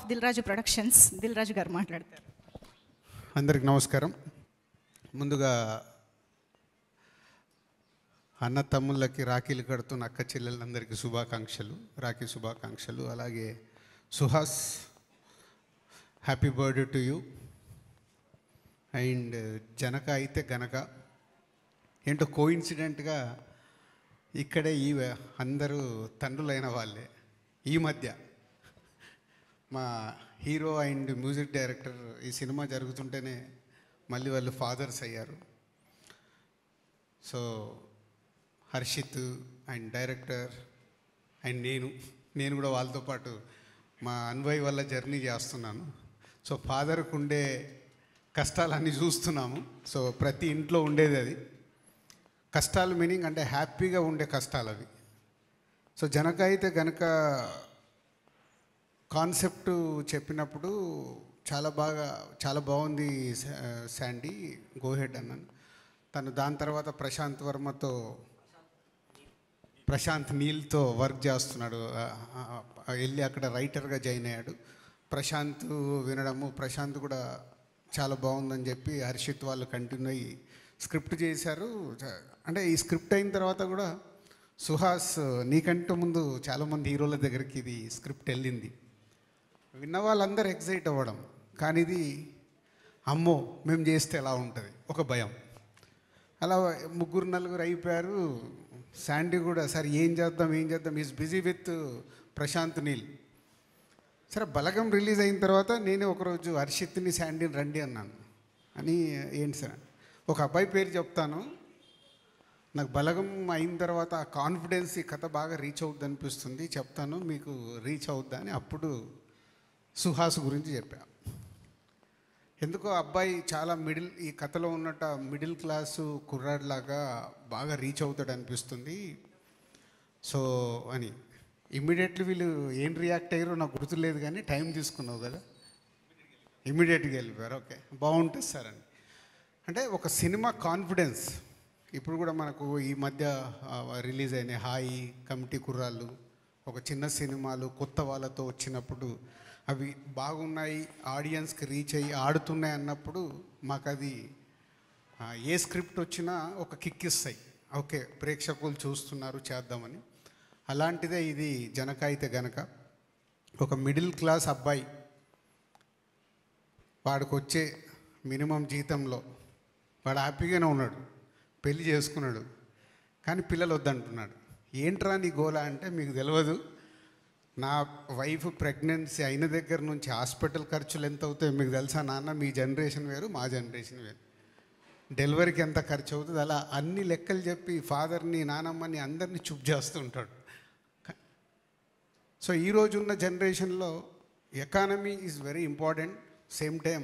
Dil Raju productions. Dil Raju గారు మాట్లాడతారు. అందరికి నమస్కారం. ముందుగా అన్న తమ్ముళ్ళకి రాఖీలు కడుతున్న అక్క చెల్లెలందరికీ శుభాకాంక్షలు, రాఖీ శుభాకాంక్షలు. అలాగే Suhas, happy birthday to you. And Janaka అయితే గనక ఏంటో కోఇన్సిడెంట్గా ఇక్కడే అందరూ తండ్రులైన వాళ్ళే. ఈ మధ్య మా హీరో అండ్ మ్యూజిక్ డైరెక్టర్ ఈ సినిమా జరుగుతుంటేనే మళ్ళీ వాళ్ళు ఫాదర్స్ అయ్యారు. So Harshit and director and నేను కూడా వాళ్ళతో పాటు మా అన్వయ్ వల్ల జర్నీ చేస్తున్నాను. సో ఫాదర్కు ఉండే కష్టాలన్నీ చూస్తున్నాము. సో ప్రతి ఇంట్లో ఉండేది అది. కష్టాలు మీనింగ్ అంటే హ్యాపీగా ఉండే కష్టాలు అవి. సో జనక అయితే గనక కాన్సెప్ట్ చెప్పినప్పుడు చాలా బాగుంది శాండీ, గోహెడ్ అన్నాను. తను దాని తర్వాత ప్రశాంత్ నీల్తో వర్క్ చేస్తున్నాడు. వెళ్ళి అక్కడ రైటర్గా జాయిన్ అయ్యాడు. ప్రశాంత్ వినడము, ప్రశాంత్ కూడా చాలా బాగుందని చెప్పి హర్షిత్ వాళ్ళు కంటిన్యూ అయ్యి స్క్రిప్ట్ చేశారు. అంటే ఈ స్క్రిప్ట్ అయిన తర్వాత కూడా సుహాస్ నీకంటే ముందు చాలామంది హీరోల దగ్గరికి ఇది స్క్రిప్ట్ వెళ్ళింది. విన్న వాళ్ళందరూ ఎక్సైట్ అవ్వడం, కానీ ఇది అమ్మో మేము చేస్తే ఎలా ఉంటుంది ఒక భయం. అలా 3-4 అయిపోయారు. శాండీ కూడా సరే ఏం చేద్దాం is busy with Prashanth Neel. సరే బలగం రిలీజ్ అయిన తర్వాత నేనే ఒకరోజు హర్షిత్ని శాండీని రండి అన్నాను. అని ఏంటి సార్, ఒక అబ్బాయి పేరు చెప్తాను, నాకు బలగం అయిన తర్వాత ఆ కాన్ఫిడెన్స్ ఈ కథ బాగా రీచ్ అవుద్ది అనిపిస్తుంది, చెప్తాను మీకు రీచ్ అవుద్దా అని అప్పుడు సుహాస్ గురించి చెప్పా. ఎందుకో అబ్బాయి చాలా ఈ కథలో ఉన్నట్టు మిడిల్ క్లాసు కుర్రాడిలాగా బాగా రీచ్ అవుతాడు అనిపిస్తుంది. సో అని ఇమ్మీడియట్లీ వీళ్ళు ఏం రియాక్ట్ అయ్యారో నాకు గుర్తులేదు, కానీ టైం తీసుకున్నావు కదా, ఇమ్మీడియట్గా వెళ్ళిపోయారు. ఓకే బాగుంటుంది సార్ అని. అంటే ఒక సినిమా కాన్ఫిడెన్స్. ఇప్పుడు కూడా మనకు ఈ మధ్య రిలీజ్ అయిన హాయి, కమిటీ కుర్రాళ్ళు, ఒక చిన్న సినిమాలు కొత్త వాళ్ళతో వచ్చినప్పుడు అవి బాగున్నాయి, ఆడియన్స్కి రీచ్ అయ్యి ఆడుతున్నాయి అన్నప్పుడు మాకు అది ఏ స్క్రిప్ట్ వచ్చినా ఒక కిక్ ఇస్తాయి. ఓకే ప్రేక్షకులు చూస్తున్నారు చేద్దామని. అలాంటిదే ఇది జనక అయితే గనక. ఒక మిడిల్ క్లాస్ అబ్బాయి వాడికి వచ్చే మినిమం జీతంలో వాడు హ్యాపీగానే ఉన్నాడు, పెళ్ళి చేసుకున్నాడు, కానీ పిల్లలు వద్దంటున్నాడు. ఏంట్రా నీ గోలా అంటే, మీకు తెలియదు నా వైఫ్ ప్రెగ్నెన్సీ అయిన దగ్గర నుంచి హాస్పిటల్ ఖర్చులు ఎంత అవుతాయో మీకు తెలుసా నాన్న, మీ జనరేషన్ వేరు మా జనరేషన్ వేరు, డెలివరీకి ఎంత ఖర్చు అవుతుంది, అలా అన్ని లెక్కలు చెప్పి ఫాదర్ని నానమ్మని అందరినీ చూప్ చేస్తుంటాడు. సో ఈరోజున్న జనరేషన్లో economy is very important, same time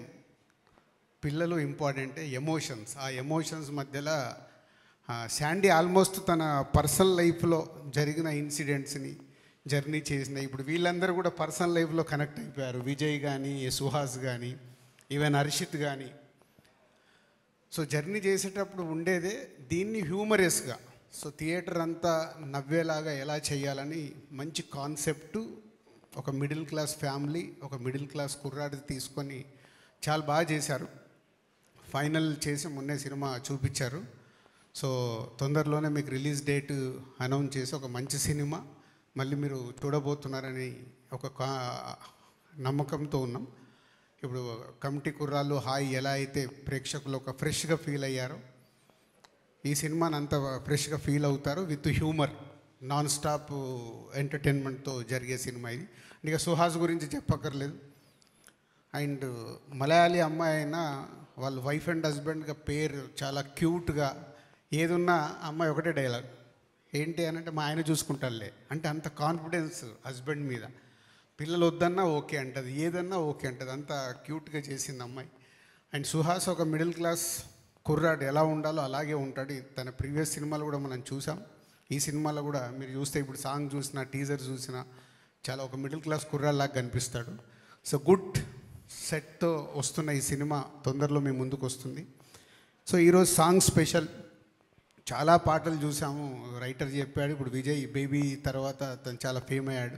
పిల్లలు ఇంపార్టెంటే, ఎమోషన్స్. ఆ ఎమోషన్స్ మధ్యలో శాండీ ఆల్మోస్ట్ తన పర్సనల్ లైఫ్లో జరిగిన ఇన్సిడెంట్స్ని జర్నీ చేసిన, ఇప్పుడు వీళ్ళందరూ కూడా పర్సనల్ లైఫ్లో కనెక్ట్ అయిపోయారు. విజయ్ కానీ, సుహాస్ కానీ, ఈవెన్ హర్షిత్ కానీ. సో జర్నీ చేసేటప్పుడు ఉండేదే దీన్ని హ్యూమరస్గా, సో థియేటర్ అంతా నవ్వేలాగా ఎలా చేయాలని మంచి కాన్సెప్టు, ఒక మిడిల్ క్లాస్ ఫ్యామిలీ, ఒక మిడిల్ క్లాస్ కుర్రాడి తీసుకొని చాలా బాగా చేశారు. ఫైనల్ చేసి మొన్నే సినిమా చూపించారు. సో తొందరలోనే మీకు రిలీజ్ డేట్ అనౌన్స్ చేసి ఒక మంచి సినిమా మళ్ళీ మీరు చూడబోతున్నారని ఒక నమ్మకంతో ఉన్నాం. ఇప్పుడు కమిటీ కుర్రాళ్ళు హాయ్ ఎలా అయితే ప్రేక్షకులు ఒక ఫ్రెష్గా ఫీల్ అయ్యారో, ఈ సినిమాని అంత ఫ్రెష్గా ఫీల్ అవుతారు విత్ హ్యూమర్, నాన్ స్టాప్ ఎంటర్టైన్మెంట్తో జరిగే సినిమా ఇది. ఇక సుహాస్ గురించి చెప్పక్కర్లేదు. అండ్ మలయాళీ అమ్మాయి అయినా వాళ్ళ వైఫ్ అండ్ హస్బెండ్గా పేరు చాలా క్యూట్గా, ఏదున్నా అమ్మాయి ఒకటే డైలాగ్ ఏంటి అని అంటే, మా ఆయన చూసుకుంటారులే అంటే, అంత కాన్ఫిడెన్స్ హస్బెండ్ మీద. పిల్లలు వద్దన్నా ఓకే అంటది, ఏదన్నా ఓకే అంటది, అంత క్యూట్గా చేసింది అమ్మాయి. అండ్ సుహాస్ ఒక మిడిల్ క్లాస్ కుర్రాడు ఎలా ఉండాలో అలాగే ఉంటాడు. తన ప్రీవియస్ సినిమాలు కూడా మనం చూసాం. ఈ సినిమాలో కూడా మీరు చూస్తే ఇప్పుడు సాంగ్ చూసినా, టీజర్ చూసినా చాలా ఒక మిడిల్ క్లాస్ కుర్రాడిలాగా కనిపిస్తాడు. సో గుడ్ సెట్తో వస్తున్న ఈ సినిమా తొందరలో మీ ముందుకు వస్తుంది. సో ఈరోజు సాంగ్ స్పెషల్. చాలా పాటలు చూసాము, రైటర్ చెప్పాడు. ఇప్పుడు విజయ్ బేబీ తర్వాత తను చాలా ఫేమ్ అయ్యాడు.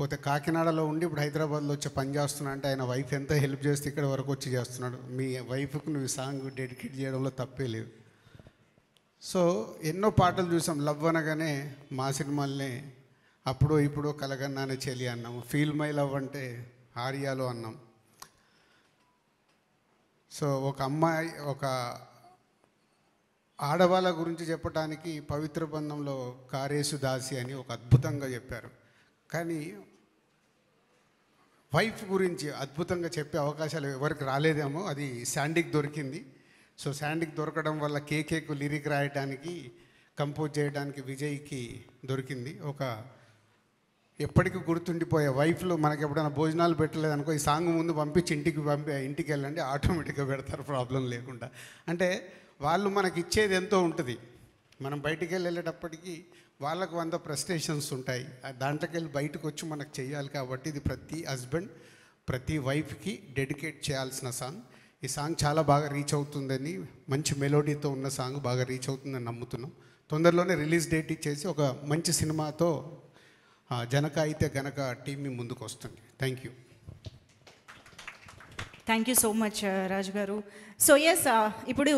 పోతే కాకినాడలో ఉండి ఇప్పుడు హైదరాబాద్లో వచ్చి పని చేస్తున్నా అంటే ఆయన వైఫ్ ఎంత హెల్ప్ చేస్తే ఇక్కడ వరకు వచ్చి చేస్తున్నాడు. మీ వైఫ్కి నువ్వు ఈ సాంగ్ డెడికేట్ చేయడంలో తప్పే లేదు. సో ఎన్నో పాటలు చూసాం. లవ్ అనగానే మా సినిమాల్ని అప్పుడు ఇప్పుడు కలగన్నానే చెలి అన్నాం. ఫీల్ మై లవ్ అంటే ఆర్యాలో అన్నాం. సో ఒక అమ్మాయి, ఒక ఆడవాళ్ళ గురించి చెప్పడానికి పవిత్ర బంధంలో కారేసు దాసి అని ఒక అద్భుతంగా చెప్పారు. కానీ వైఫ్ గురించి అద్భుతంగా చెప్పే అవకాశాలు ఎవరికి రాలేదేమో, అది శాండీకి దొరికింది. సో శాండీకి దొరకడం వల్ల కేకేకు లిరిక్ రాయడానికి, కంపోజ్ చేయడానికి విజయ్కి దొరికింది. ఒక ఎప్పటికీ గుర్తుండిపోయే వైఫ్లు మనకి ఎప్పుడైనా భోజనాలు పెట్టలేదనుకో, ఈ సాంగ్ ముందు పంపించి ఇంటికి వెళ్ళండి, ఆటోమేటిక్గా పెడతారు ప్రాబ్లం లేకుండా. అంటే వాళ్ళు మనకి ఇచ్చేది ఎంతో ఉంటుంది. మనం బయటికి వెళ్ళేటప్పటికీ వాళ్ళకు 100 ప్రెస్టేషన్స్ ఉంటాయి. దాంట్లోకి వెళ్ళి బయటకు వచ్చి మనకు చేయాలి. కాబట్టి ఇది ప్రతి హస్బెండ్, ప్రతి వైఫ్కి డెడికేట్ చేయాల్సిన సాంగ్. ఈ సాంగ్ చాలా బాగా రీచ్ అవుతుందని, మంచి మెలోడీతో ఉన్న సాంగ్ బాగా రీచ్ అవుతుందని నమ్ముతున్నాం. తొందరలోనే రిలీజ్ డేట్ ఇచ్చేసి ఒక మంచి సినిమాతో జనక అయితే గనక టీం మీ ముందుకు వస్తుంది. Thank you. Thank you so much Raju garu. So yes, ఇప్పుడు